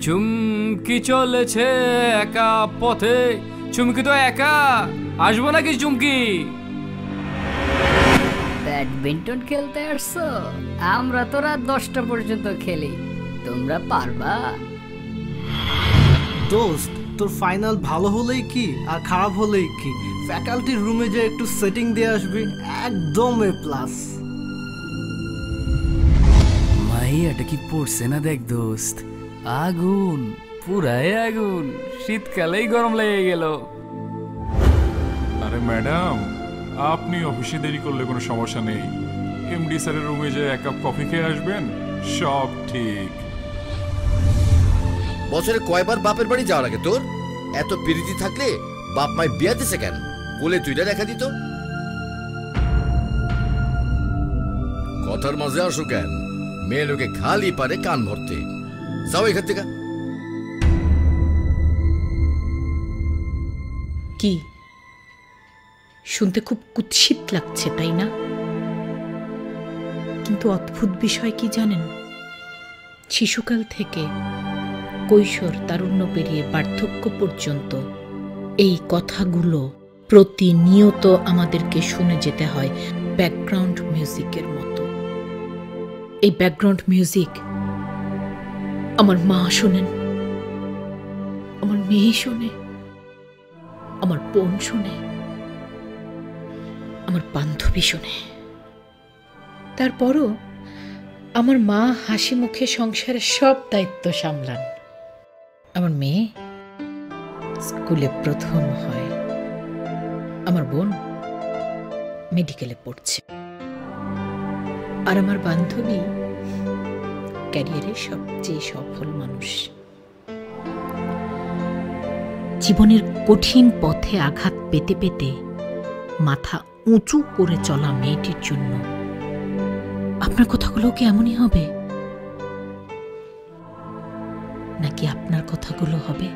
চুমকি চলেছে একা পথে, চুমকি তো একা, আসবো নাকি চুমকি? ব্যাডমিন্টন খেলতে আসছো? আমরা তো রাত 10টা পর্যন্ত খেলি, তোমরা পারবা? দোস্ত, তোর ফাইনাল ভালো হলেই কি আর খারাপ হলেই কি, ফ্যাকাল্টির রুমে যে একটু সেটিং দিয়ে আসবি, একদম A+। মাইয়াটা কি পড়ছে না দেখ দোস্ত, আগুন, পুরাই আগুন, শীতকালেই গরম লেগে গেল। আরে ম্যাডাম, আপনি অফিসে দেরি করলে কোনো সমস্যা নেই, এমডি স্যারের রুমে যে এক কাপ কফি খেয়ে আসবেন, সব ঠিক। বছরে কয়বার বাপের বাড়ি যাওয়ার আগে তোর এত পিরিতি থাকলে বাপ মায় বিয়া দিছে কেন? কোলে তুইটা দেখা দিত। কথার মাঝে আসো কেন? মেয়ে লোকে খালি পারে কান ভরতে। যাও এখান থেকে। কি শুনতে খুব কুৎসিত লাগছে, তাই না? কিন্তু অদ্ভুত বিষয় কি জানেন, শিশুকাল থেকে কৈশোর তারুণ্য পেরিয়ে বার্ধক্য পর্যন্ত এই কথাগুলো প্রতিনিয়ত আমাদেরকে শুনে যেতে হয় ব্যাকগ্রাউন্ড মিউজিকের মতো। এই ব্যাকগ্রাউন্ড মিউজিক আমার মা শোনেন, আমার মেয়ে শোনে, আমার বোন শোনে, আমার বান্ধবী শোনে। তারপরও আমার মা হাসি মুখে সংসারের সব দায়িত্ব সামলান। আমার মেয়ে স্কুলে প্রথম হয়, আমার বোন মেডিকেলে পড়ছে, আর আমার বান্ধবী ক্যারিয়ারে সবচেয়ে সফল মানুষ। জীবনের কঠিন পথে আঘাত পেতে পেতে মাথা উঁচু করে চলা মেয়েটির জন্য আপনার কথাগুলো কি এমনই হবে, নাকি আপনার কথাগুলো হবে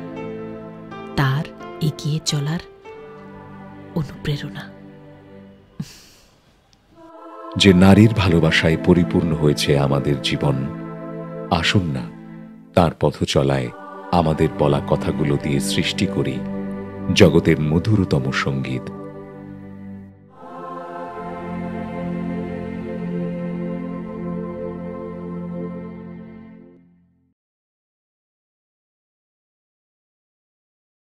তার এগিয়ে চলার অনুপ্রেরণা? যে নারীর ভালোবাসায় পরিপূর্ণ হয়েছে আমাদের জীবন, আসুন না তার পথ চলায় আমাদের বলা কথাগুলো দিয়ে সৃষ্টি করি জগতের মধুরতম সঙ্গীত।